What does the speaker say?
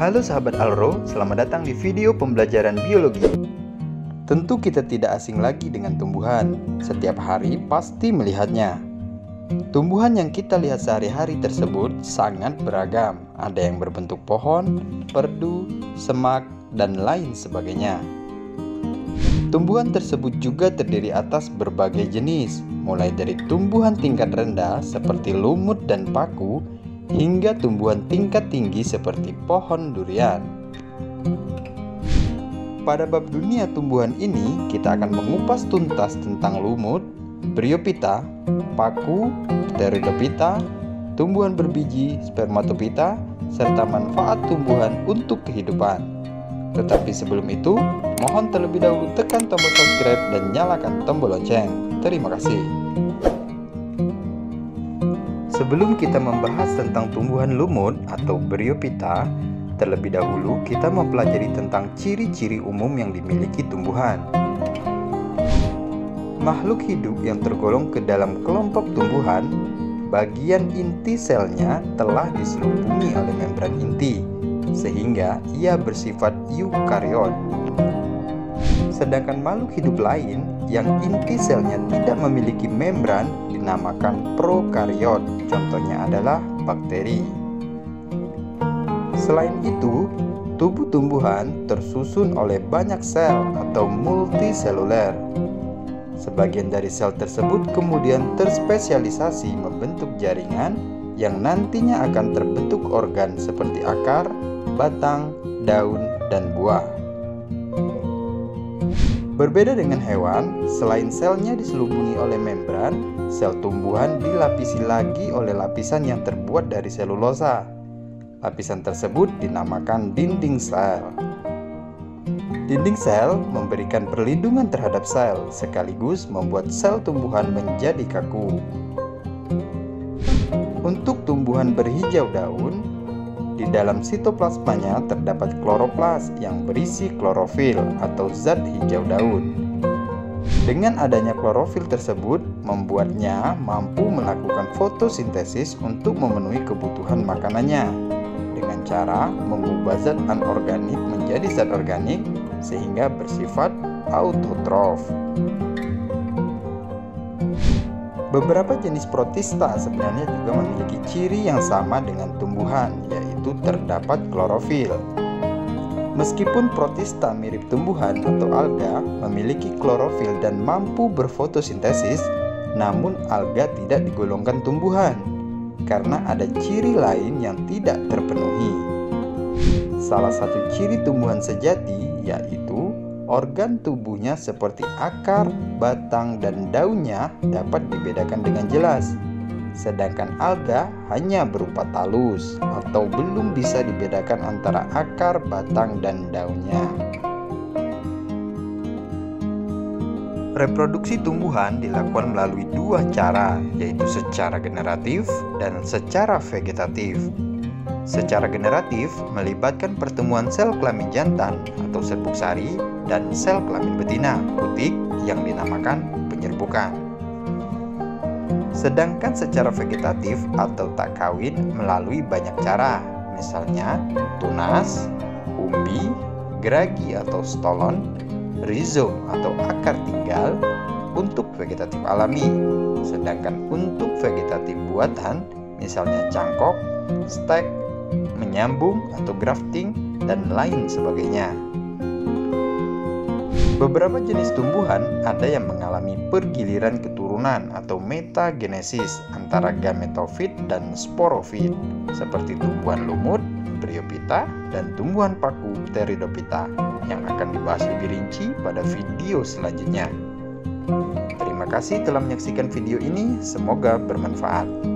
Halo sahabat Alro, selamat datang di video pembelajaran biologi. Tentu kita tidak asing lagi dengan tumbuhan. Setiap hari pasti melihatnya. Tumbuhan yang kita lihat sehari-hari tersebut sangat beragam. Ada yang berbentuk pohon, perdu, semak, dan lain sebagainya. Tumbuhan tersebut juga terdiri atas berbagai jenis, mulai dari tumbuhan tingkat rendah seperti lumut dan paku, hingga tumbuhan tingkat tinggi seperti pohon durian. Pada bab dunia tumbuhan ini, kita akan mengupas tuntas tentang lumut, Bryophyta, paku, Pteridophyta, tumbuhan berbiji, Spermatophyta, serta manfaat tumbuhan untuk kehidupan. Tetapi sebelum itu, mohon terlebih dahulu tekan tombol subscribe dan nyalakan tombol lonceng. Terima kasih. Sebelum kita membahas tentang tumbuhan lumut atau Bryophyta, terlebih dahulu kita mempelajari tentang ciri-ciri umum yang dimiliki tumbuhan. Makhluk hidup yang tergolong ke dalam kelompok tumbuhan, bagian inti selnya telah diselubungi oleh membran inti, sehingga ia bersifat eukariot. Sedangkan makhluk hidup lain yang inti selnya tidak memiliki membran dinamakan prokariot, contohnya adalah bakteri. Selain itu, tubuh tumbuhan tersusun oleh banyak sel atau multiseluler. Sebagian dari sel tersebut kemudian terspesialisasi membentuk jaringan yang nantinya akan terbentuk organ seperti akar, batang, daun, dan buah. Berbeda dengan hewan, selain selnya diselubungi oleh membran, sel tumbuhan dilapisi lagi oleh lapisan yang terbuat dari selulosa. Lapisan tersebut dinamakan dinding sel. Dinding sel memberikan perlindungan terhadap sel, sekaligus membuat sel tumbuhan menjadi kaku. Untuk tumbuhan berhijau daun, di dalam sitoplasmanya terdapat kloroplas yang berisi klorofil atau zat hijau daun. Dengan adanya klorofil tersebut, membuatnya mampu melakukan fotosintesis untuk memenuhi kebutuhan makanannya dengan cara mengubah zat anorganik menjadi zat organik sehingga bersifat autotrof. Beberapa jenis protista sebenarnya juga memiliki ciri yang sama dengan tumbuhan, yaitu terdapat klorofil. Meskipun protista mirip tumbuhan atau alga memiliki klorofil dan mampu berfotosintesis, namun alga tidak digolongkan tumbuhan karena ada ciri lain yang tidak terpenuhi. Salah satu ciri tumbuhan sejati yaitu organ tubuhnya seperti akar, batang, dan daunnya dapat dibedakan dengan jelas. Sedangkan alga hanya berupa talus atau belum bisa dibedakan antara akar, batang, dan daunnya. Reproduksi tumbuhan dilakukan melalui dua cara, yaitu secara generatif dan secara vegetatif. Secara generatif melibatkan pertemuan sel kelamin jantan atau serbuk sari dan sel kelamin betina putik yang dinamakan penyerbukan. Sedangkan secara vegetatif atau tak kawin melalui banyak cara, misalnya tunas, umbi, geragi atau stolon, rizom atau akar tinggal untuk vegetatif alami. Sedangkan untuk vegetatif buatan, misalnya cangkok, stek, menyambung atau grafting, dan lain sebagainya. Beberapa jenis tumbuhan ada yang mengalami pergiliran keturunan atau metagenesis antara gametofit dan sporofit, seperti tumbuhan lumut, Bryophyta, dan tumbuhan paku, Pteridophyta, yang akan dibahas lebih rinci pada video selanjutnya. Terima kasih telah menyaksikan video ini, semoga bermanfaat.